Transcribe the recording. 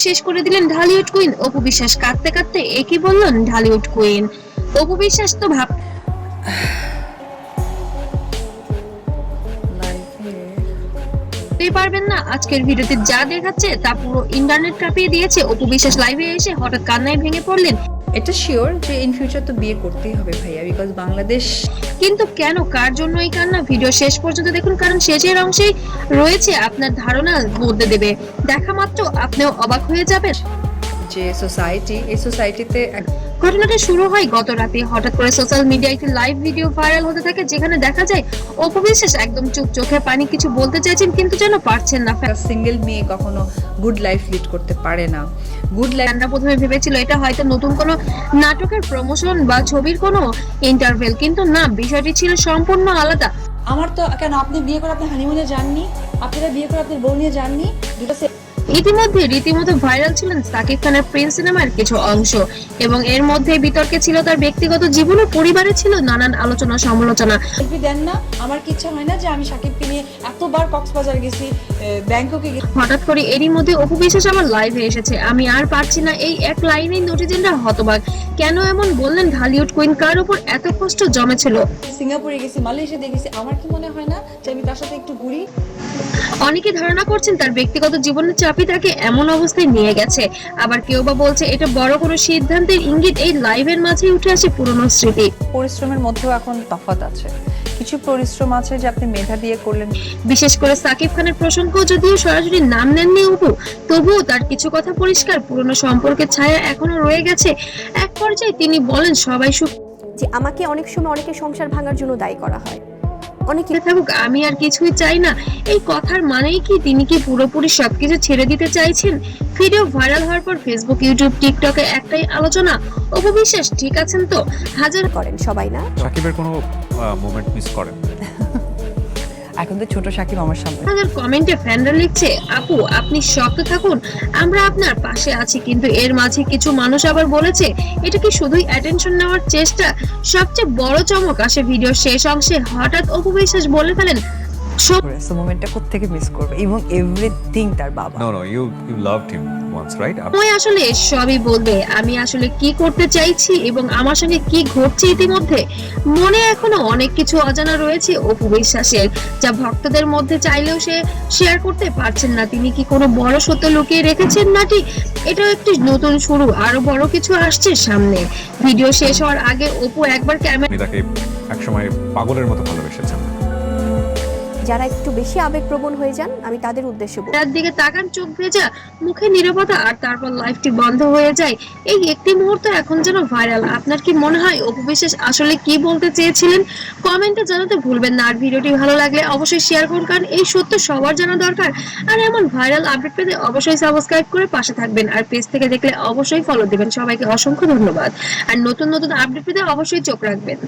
শেষ করে দিলেন ঢালিউড কুইন অপু বিশ্বাস। কাঁদতে কাঁদতে একই বললেন ঢালিউড কুইন। অপু বিশ্বাস তো ভাবতেই পারবেন না আজকের ভিডিওতে যা দেখাচ্ছে তা পুরো ইন্টারনেট কাঁপিয়ে দিয়েছে। অপু বিশ্বাস লাইভে এসে হঠাৎ কান্নায় ভেঙে পড়লেন। এটা শিওর যে ইন ফিউচার তো বিয়ে করতেই হবে ভাইয়া, বিকজ বাংলাদেশ। কিন্তু কেন, কার জন্য এই কান্না, ভিডিও শেষ পর্যন্ত দেখুন, কারণ শেষের অংশেই রয়েছে আপনার ধারণা বদলে দেবে। দেখা মাত্র আপনিও অবাক হয়ে যাবেন। যে সোসাইটি, এই সোসাইটিতে ঘটনাটা শুরু হয় গত রাতে। হঠাৎ করে সোশ্যাল মিডিয়ায় একটি লাইভ ভিডিও ভাইরাল হতে থাকে, যেখানে দেখা যায় অপু বিশ্বাস একদম চুপ, চোখে পানি, কিছু বলতে চাইছেন কিন্তু যেন পারছেন না। সিঙ্গেল মেয়ে কখনো গুড লাইফ লিড করতে পারে না। গুড লাইফ, আমরা প্রথমে ভেবেছিল এটা হয়তো নতুন কোনো নাটকের প্রমোশন বা ছবির কোনো ইন্টারভেল, কিন্তু না, বিষয়টি ছিল সম্পূর্ণ আলাদা। আমার তো কেন, আপনি বিয়ে করে আপনি হানিমুনে যাননি? আপনারা বিয়ে করে আপনার বউ নিয়ে যাননি? দুটো ইতিমধ্যে রীতিমতো ভাইরাল ছিলেন সাকিব খানের প্রিন্স সিনেমার কিছু অংশ, এবং এর মধ্যে বিতর্কে ছিল তার ব্যক্তিগত জীবন ও পরিবারে ছিল নানান আলোচনা সমালোচনা। সেলফি দেন না, আমার কি ইচ্ছা হয় না যে আমি সাকিবকে নিয়ে এতবার কক্সবাজার গেছি, ব্যাংককে গেছি। হঠাৎ করে এরই মধ্যে অপু বিশ্বাস আবার লাইভে এসেছে। আমি আর পারছি না, এই এক লাইনেই নটিজেনরা হতবাক। কেন এমন বললেন ঢালিউড কুইন? কার উপর এত কষ্ট জমেছিল? সিঙ্গাপুরে গেছি, মালয়েশিয়া দেখেছি, আমার কি মনে হয় না যে আমি তার সাথে একটু ঘুরি? অনেকে ধারণা করছেন তার ব্যক্তিগত জীবনের চাপই তাকে এমন অবস্থায় নিয়ে গেছে, আবার কেউ বা বলছে এটা বড় কোনো সিদ্ধান্তের ইঙ্গিত। এই লাইভের মাঝে উঠে আসে পুরনো স্মৃতি। পরিশ্রমের মধ্যেও এখন তফাৎ আছে। কিছু পরিশ্রম আছে যে আপনি মেধা দিয়ে করলেন। বিশেষ করে সাকিব খানের প্রসঙ্গ যদিও সরাসরি নাম নেননি অপু, তবুও তার কিছু কথা পরিষ্কার, পুরনো সম্পর্কের ছায়া এখনো রয়ে গেছে। এক পর্যায়ে তিনি বলেন, সবাই সুখ যে আমাকে অনেক সময় অনেকে সংসার ভাঙার জন্য দায়ী করা হয়, অনেকে থাকুক, আমি আর কিছুই চাই না। এই কথার মানেই কি তিনি কি পুরোপুরি সবকিছু ছেড়ে দিতে চাইছেন? ভিডিও ভাইরাল হওয়ার পর ফেসবুক, ইউটিউব, টিকটকে একটাই আলোচনা, অপু বিশ্বাস ঠিক আছেন তো? হাজার করেন সবাই না। সাকিবের কোনো মোমেন্ট মিস করেন? এখন তো ছোট সাকিব আমার সামনে। হাজার কমেন্টে ফ্যানরা লিখছে, আপু আপনি শক্ত থাকুন, আমরা আপনার পাশে আছি। কিন্তু এর মাঝে কিছু মানুষ আবার বলেছে, এটা কি শুধুই অ্যাটেনশন নেওয়ার চেষ্টা? সবচেয়ে বড় চমক আসে ভিডিওর শেষ অংশে। হঠাৎ অপু বিশ্বাস বলে ফেলেন, সো মোমেন্টটা কোত্থেকে মিস করবে, এবং এভরিথিং তার বাবা। No no, you loved him once, right? সময় আসলে সবই বলবে আমি আসলে কি করতে চাইছি এবং আমার সঙ্গে কি ঘটছে। ইতিমধ্যে মনে এখনো অনেক কিছু অজানা রয়েছে অপু বিশ্বাসের, যা ভক্তদের মধ্যে চাইলেও সে শেয়ার করতে পারছেন না। তিনি কি কোনো বড় সত্য লুকিয়ে রেখেছেন নাকি এটাও একটি নতুন শুরু? আরো বড় কিছু আসছে সামনে। ভিডিও শেষ হওয়ার আগে অপু একবার আপনি তাকে একসময় পাগলের মতো ভালোবেসেছেন। যারা একটু বেশি আবেগপ্রবণ হয়ে যান, আমি তাদের উদ্দেশ্যে বলছি, তার দিকে তাকান, চোখ ভেজা, মুখে নীরবতা, আর তারপর লাইভটি বন্ধ হয়ে যায়। এই একটি মুহূর্ত এখন যেন ভাইরাল। আপনার কি মনে হয় অপু বিশ্বাস আসলে কি বলতে চেয়েছিলেন? কমেন্টে জানাতে ভুলবেন না। আর ভিডিওটি ভালো লাগলে অবশ্যই শেয়ার করুন, কারণ এই সত্য সবার জানা দরকার। আর এমন ভাইরাল আপডেট পেতে অবশ্যই সাবস্ক্রাইব করে পাশে থাকবেন, আর পেজ থেকে দেখলে অবশ্যই ফলো দিবেন। সবাইকে অসংখ্য ধন্যবাদ। আর নতুন নতুন আপডেট পেতে অবশ্যই চোখ রাখবেন।